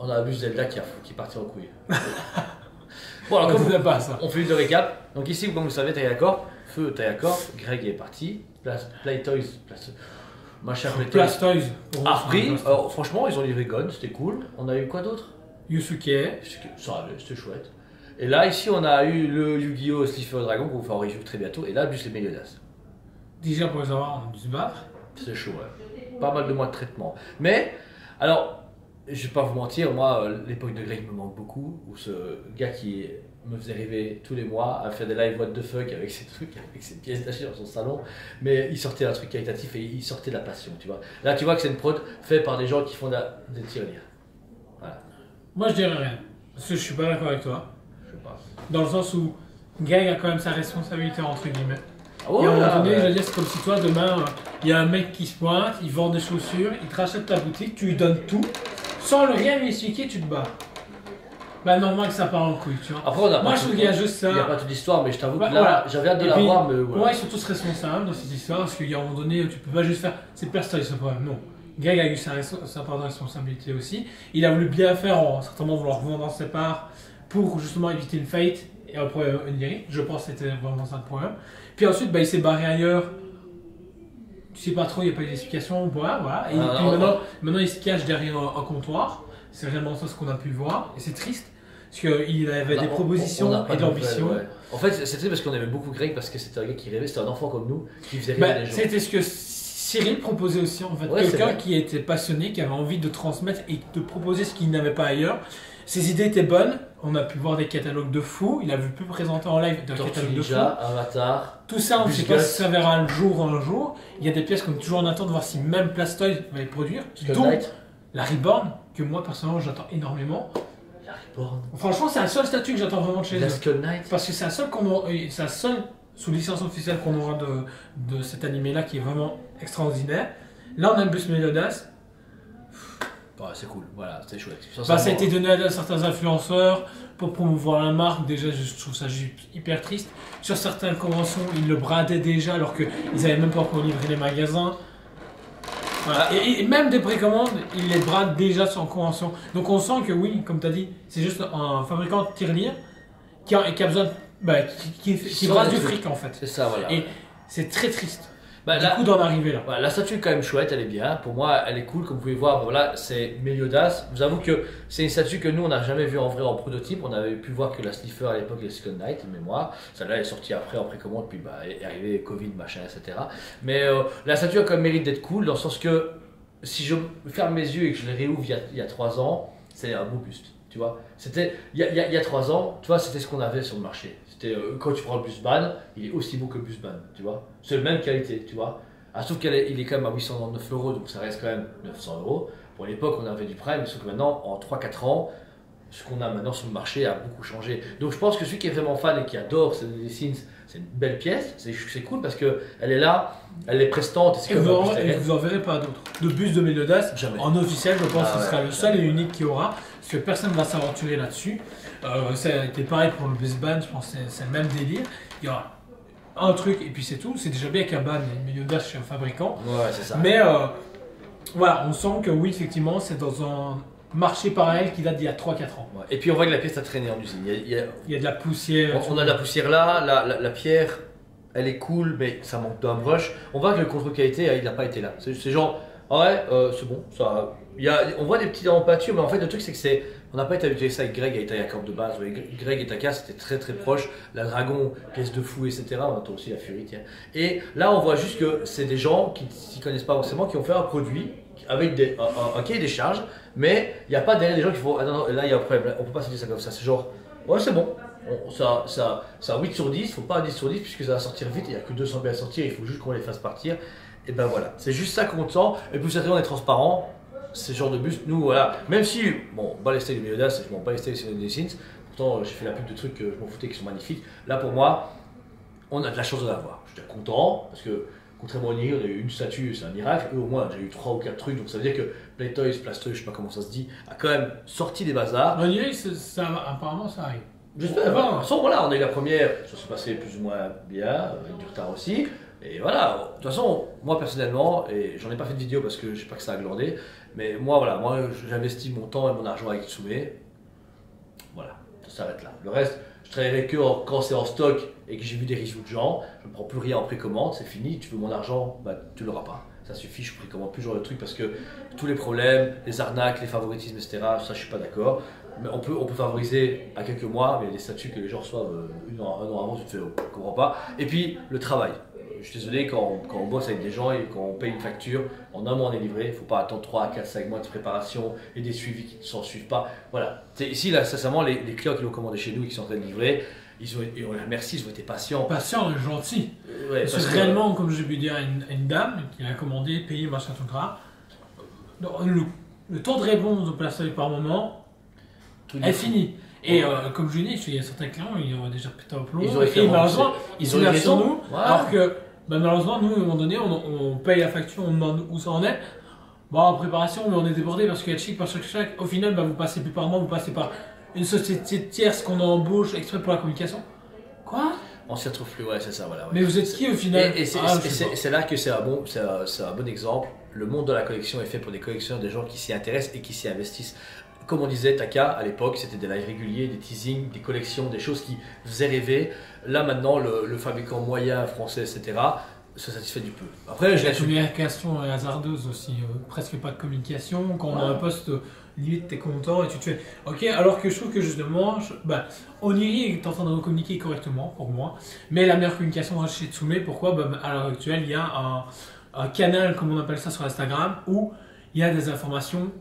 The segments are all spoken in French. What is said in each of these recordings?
On a un bus Zelda qui est parti en couille. Bon, alors, comme pas ça. On fait une de récap. Donc, ici, comme vous savez, taille accord. Feu, taille accord. Greg est parti. Playtoys. Machin Plastoys. Harpry. Alors, franchement, ils ont livré Gon, c'était cool. On a eu quoi d'autre? Yusuke. Ça allait, c'était chouette. Et là, ici, on a eu le Yu-Gi-Oh! Slifer Dragon qu'on vous fera en review très bientôt. Et là, bus les Meliodas. Déjà, pour les avoir, on a dû se battre. C'est chaud, ouais. Pas mal de mois de traitement. Mais, alors, je vais pas vous mentir, moi, l'époque de Greg me manque beaucoup. Où ce gars qui me faisait rêver tous les mois à faire des live what the fuck avec ses trucs, avec ses pièces tachées dans son salon. Mais il sortait un truc qualitatif et il sortait de la passion, tu vois. Là, tu vois que c'est une prod faite par des gens qui font des tirelires. Voilà. Moi, je dirais rien. Parce que je suis pas d'accord avec toi. Je sais pas. Dans le sens où Greg a quand même sa responsabilité, entre guillemets. Ah ouais, et à un moment donné, je veux dire, c'est comme si toi, demain, il y a un mec qui se pointe, il vend des chaussures, il te rachète ta boutique, tu lui donnes tout, sans le rien lui expliquer, tu te bats. Bah, normal que ça part en couille, tu vois. Après, on a moi, pas je trouve qu'il y a juste ça. Il n'y a pas toute l'histoire, mais je t'avoue que là, voilà. j'avais hâte de Et la puis, voir. Mais moi, ils sont tous responsables dans cette histoire, parce qu'il y a un moment donné, tu peux pas juste faire. C'est personne ce problème, non. Greg a eu sa part de responsabilité aussi. Il a voulu bien faire en certainement vouloir revendre ses parts pour justement éviter une faillite et un problème onirique. Je pense que c'était vraiment ça le problème. Puis ensuite, bah, il s'est barré ailleurs. Tu sais pas trop, il n'y a pas eu d'explication. Voilà. Et puis maintenant, il se cache derrière un comptoir. C'est réellement ça ce qu'on a pu voir. Et c'est triste. Parce qu'il avait des propositions et de l'ambition. Ouais. En fait, c'était parce qu'on aimait beaucoup Greg, parce que c'était un gars qui rêvait, c'était un enfant comme nous, qui faisait rêver les gens. C'était ce que Cyril proposait aussi, en fait. Quelqu'un qui était passionné, qui avait envie de transmettre et de proposer ce qu'il n'avait pas ailleurs. Ses idées étaient bonnes, on a pu voir des catalogues de fous, il a pu présenter en live un catalogue de fous. Avatar. Tout ça, on ne sait pas si ça verra un jour. Il y a des pièces qu'on est toujours en attente de voir si même Plastoid va les produire. Dont la Reborn, que moi personnellement j'attends énormément. La Reborn. Franchement, c'est la seule statue que j'attends vraiment de chez eux. Skull Knight. Parce que c'est la seule sous licence officielle qu'on aura de cet animé-là qui est vraiment extraordinaire. Là, on a le bus Meliodas. Ouais, c'est cool, voilà, c'est chouette. Ça a été donné à certains influenceurs pour promouvoir la marque. Déjà, je trouve ça hyper triste. Sur certaines conventions, ils le bradaient déjà alors qu'ils n'avaient même pas encore livré les magasins. Voilà. Et même des précommandes, ils les bradent déjà sur convention. Donc on sent que oui, comme tu as dit, c'est juste un fabricant de tirelire qui a besoin, qui brasse du fric en fait. C'est ça, voilà. Et c'est très triste. Du coup d'en arriver là. La statue est quand même chouette, elle est bien. Pour moi, elle est cool. Comme vous pouvez voir, voilà, c'est Meliodas. Je vous avoue que c'est une statue que nous, on n'a jamais vue en vrai en prototype. On avait pu voir que la Slifer à l'époque, les Skull Knight, de mémoire. Celle-là est sortie après en précommande, puis est arrivé Covid, machin, etc. Mais la statue a quand même mérite d'être cool, dans le sens que si je ferme mes yeux et que je les réouvre il y a 3 ans, c'est un beau buste. Tu vois, c'était il y a 3 ans, tu vois, c'était ce qu'on avait sur le marché. C'était quand tu prends le Busban, il est aussi beau que le Busban, tu vois. C'est la même qualité, tu vois. Sauf qu'il est quand même à 899 €, donc ça reste quand même 900 €. Pour l'époque, on avait du prime, sauf que maintenant, en 3-4 ans, ce qu'on a maintenant sur le marché a beaucoup changé. Donc je pense que celui qui est vraiment fan et qui adore ces Sins, c'est une belle pièce, c'est cool parce qu'elle est là, elle est prestante. Et vous en verrez pas d'autres. De bus de Meliodas, en officiel, je pense que ce sera le seul et unique qu'il y aura, parce que personne ne va s'aventurer là-dessus. Ça a été pareil pour le Busban, je pense que c'est le même délire. Il y aura un truc et puis c'est tout. C'est déjà bien qu'un ban et Meliodas chez un fabricant. Ouais, c'est ça. Mais voilà, on sent que oui, effectivement, c'est dans un marché parallèle qui date d'il y a 3-4 ans. Ouais. Et puis on voit que la pièce a traîné en usine. Il y a de la poussière. On a de la poussière là, la pierre, elle est cool, mais ça manque d'un brush. On voit que le contrôle qualité, il n'a pas été là. C'est genre, c'est bon, ça. On voit des petites empâtures, mais en fait le truc c'est que on n'a pas été habitué à ça avec Greg, avec Tayakor de base. Greg et Taka c'était très très proche. La dragon, pièce de fou, etc. On entend aussi la furie, tiens. Et là on voit juste que c'est des gens qui ne s'y connaissent pas forcément, qui ont fait un produit avec un cahier des charges, mais il n'y a pas derrière des gens qui font, ah non, là il y a un problème, on peut pas se dire ça comme ça. C'est genre, ouais c'est bon. Ça 8 sur 10, faut pas 10 sur 10 puisque ça va sortir vite, il n'y a que 200 billes à sortir, il faut juste qu'on les fasse partir. Et ben voilà, c'est juste ça qu'on sent. Et puis certainement on est transparent, c'est ce genre de bus, nous voilà, même si, bon, pas les styles de Meliodas, je m'en pas les styles des Sins, pourtant j'ai fait la pub de trucs que je m'en foutais qui sont magnifiques. Là pour moi, on a de la chance de l'avoir. Je suis content parce que contrairement à Niri, on a eu une statue, c'est un miracle. Eux au moins, j'ai eu 3 ou 4 trucs, donc ça veut dire que Playtoys, Plastoys, je sais pas comment ça se dit, a quand même sorti des bazars. Niri, apparemment ça arrive. J'espère. Voilà, on a eu la première, ça s'est passé plus ou moins bien, avec du retard aussi. Et voilà, de toute façon, moi personnellement, et j'en ai pas fait de vidéo parce que je sais pas que ça a glandé, mais moi voilà, moi j'investis mon temps et mon argent avec Tsume. Voilà, ça s'arrête là. Le reste, je travaillerai que quand c'est en stock et que j'ai vu des reviews de gens, je ne prends plus rien en précommande, c'est fini, tu veux mon argent, bah tu l'auras pas. Ça suffit, je précommande plus ce genre de truc parce que tous les problèmes, les arnaques, les favoritismes, etc., ça je suis pas d'accord. Mais on peut favoriser à quelques mois, mais les statuts que les gens reçoivent un an avant, tu te fais, oh, je comprends pas. Et puis le travail. Je suis désolé, quand on bosse avec des gens et quand on paye une facture, en un mois on est livré, il ne faut pas attendre 3 à 4, 5 mois de préparation et des suivis qui ne s'en suivent pas. Voilà. Ici, là, sincèrement, les clients qui l'ont commandé chez nous et qui sont en train de livrer, et on les remercie, ils ont été patients. Patient et gentil. Ouais, parce que réellement, comme j'ai pu dire à une dame qui a commandé, payé, machin, tout ça, le temps de réponse de personne par moment est fini. Et comme je dis, il y a certains clients, ils ont déjà pété un plomb. Et malheureusement, ils sont là sur nous. Alors que malheureusement, nous, à un moment donné, on paye la facture, on demande où ça en est. Bon, en préparation, mais on est débordé parce qu'il y a chic par chaque. Au final, vous passez plus par moi, vous passez par une société tierce qu'on embauche exprès pour la communication. Quoi? On s'y retrouve plus, ouais, c'est ça, voilà. Ouais. Mais vous êtes qui au final? Et c'est là que c'est un bon exemple. Le monde de la collection est fait pour des collectionneurs, des gens qui s'y intéressent et qui s'y investissent. Comme on disait, Taka, à l'époque, c'était des lives réguliers, des teasings, des collections, des choses qui faisaient rêver. Là, maintenant, le fabricant moyen, français, etc., se satisfait du peu. Après, la communication est hasardeuse aussi. Presque pas de communication. Quand on a un poste, limite, t'es content et tu te fais OK. Alors que je trouve que justement, Oniri est en train de communiquer correctement pour moi. Mais la meilleure communication chez Tsume, pourquoi? À l'heure actuelle, il y a un canal, comme on appelle ça sur Instagram, où il y a des informations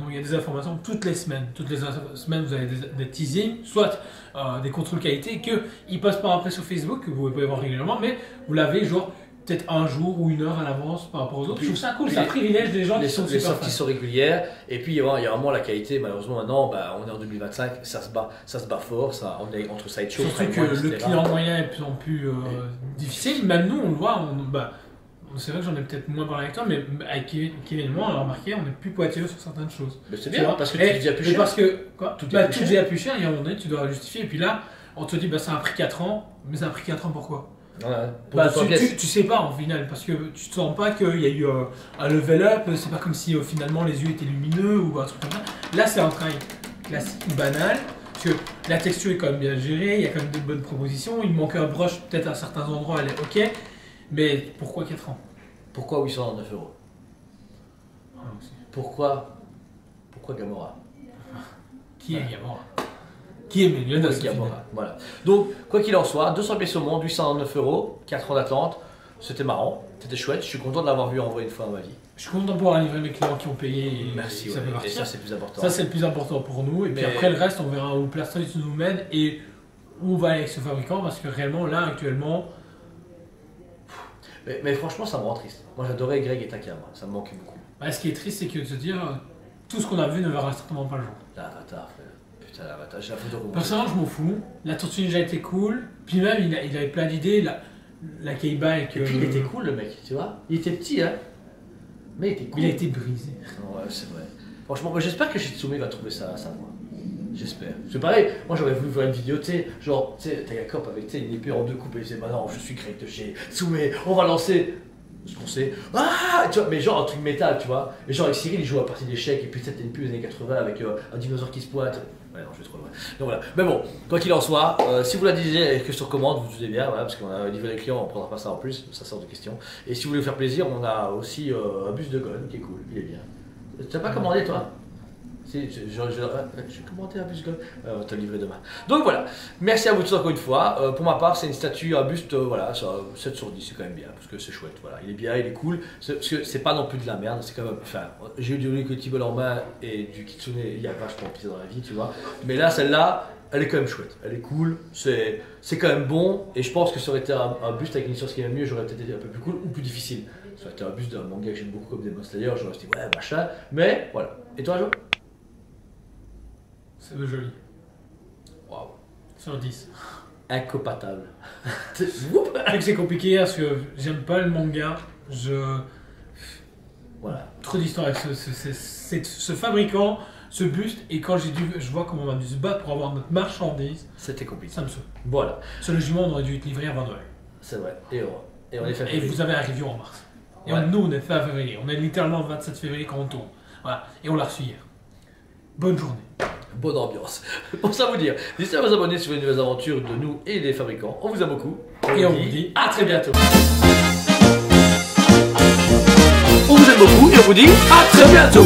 il y a des informations toutes les semaines. Toutes les semaines, vous avez des teasings, soit des contrôles qualité qu'ils passent pas après sur Facebook, que vous pouvez voir régulièrement, mais vous l'avez genre peut-être un jour ou une heure à l'avance par rapport aux autres. Je trouve ça cool, ça privilège des gens qui sont les sorties sont régulières, et puis il y a vraiment la qualité. Malheureusement, maintenant, on est en 2025, ça se bat fort, on est entre Sideshow, surtout que le client moyen est de plus en plus difficile. Même nous, on le voit, c'est vrai que j'en ai peut-être moins parlé avec toi, mais avec Kevin et moi, on a remarqué, on est plus pointilleux sur certaines choses. Mais c'est bien, parce que tu dis à plus cher. Parce que, quoi, tout devient plus cher, il y a un moment donné, tu dois justifier, et puis là, on te dit, ça a pris 4 ans, mais ça a pris 4 ans pourquoi? Tu sais pas en final, parce que tu te sens pas qu'il y a eu un level up, c'est pas comme si finalement les yeux étaient lumineux ou un truc comme ça. Là, c'est un travail classique, banal, parce que la texture est quand même bien gérée, il y a quand même de bonnes propositions, il manque un brush peut-être à certains endroits, elle est ok. Mais pourquoi 4 ans? Pourquoi 809 €? Pourquoi Gamora? Qui est Gamora? Qui est millionnaire Gamora? Voilà. Donc, quoi qu'il en soit, 200 pièces au monde, 809 €, 4 ans d'attente, c'était marrant, c'était chouette, je suis content de l'avoir vu en vrai une fois dans ma vie. Je suis content de pouvoir livrer mes clients qui ont payé. Merci, ça et ça c'est le plus important. Ça c'est le plus important pour nous, et puis après le reste, on verra où personne nous mène et où on va aller avec ce fabricant, parce que réellement, là, actuellement. Mais franchement, ça me rend triste. Moi, j'adorais Greg et Taka, ça me manquait beaucoup. Ce qui est triste, c'est que de se dire, tout ce qu'on a vu ne verra certainement pas le jour. L'Avatar, frère. Putain, l'Avatar, j'ai la photo. Personnellement, je m'en fous. La Tortue Ninja était cool. Puis même, il avait plein d'idées. La K-Bike. Et puis, il était cool, le mec, tu vois. Il était petit, hein. Mais il était cool. Il a été brisé. Ouais, c'est vrai. Franchement, j'espère que Shitsumi va trouver ça moi. J'espère. C'est pareil, moi j'aurais voulu voir une vidéo, t'as Yakop avec une épée en 2 coupes et il disait, non, je suis Greg de chez Tsume, on va lancer. Je pensais, tu vois, mais genre un truc métal, tu vois. Et genre avec Cyril, il joue à partie d'échecs, et puis peut-être une pub des années 80 avec un dinosaure qui se pointe. Ouais, non, je vais trop loin. Donc voilà. Mais bon, quoi qu'il en soit, si vous la disiez et que je te recommande, vous vous doutez bien, voilà, parce qu'on a livré les clients, on ne prendra pas ça en plus, ça sort de question. Et si vous voulez vous faire plaisir, on a aussi un bus de Gon qui est cool, il est bien. Tu n'as pas commandé toi? Si, j'ai commandé un bus Gon. On te livré demain. Donc voilà, merci à vous tous encore une fois. Pour ma part, c'est une statue, un buste, voilà, ça, 7 sur 10, c'est quand même bien, parce que c'est chouette. Voilà. Il est bien, il est cool, parce que c'est pas non plus de la merde, c'est quand même. Enfin, j'ai eu du Recollectible en main et du Kitsune, il y a vachement pire dans la vie, tu vois. Mais là, celle-là, elle est quand même chouette, elle est cool, c'est quand même bon, et je pense que ça aurait été un buste avec une licence qui est mieux, j'aurais peut-être été un peu plus cool ou plus difficile. Ça aurait été un buste d'un manga que j'aime beaucoup comme Demon Slayer, j'aurais dit ouais, machin, mais voilà. Et toi, Jo? C'est joli. Waouh. Sur 10. Incopatable. C'est compliqué parce que j'aime pas le manga. Voilà. Trop d'histoire avec ce fabricant, ce buste, et quand je vois comment on a dû se battre pour avoir notre marchandise. C'était compliqué. Ça me saoule. Voilà. Sur le jument, on aurait dû être livré avant Noël. C'est vrai. Et Et on est fin Et février. vous avez un review en mars. Et Ouais. nous, on est fin février. On est littéralement le 27 février quand on tourne. Voilà. Et on l'a reçu hier. Bonne journée. Bonne ambiance. Pour ça vous dire, n'hésitez pas à vous abonner sur les nouvelles aventures de nous et des fabricants. On vous aime beaucoup. Et on vous dit à très bientôt. On vous aime beaucoup et on vous dit à très bientôt.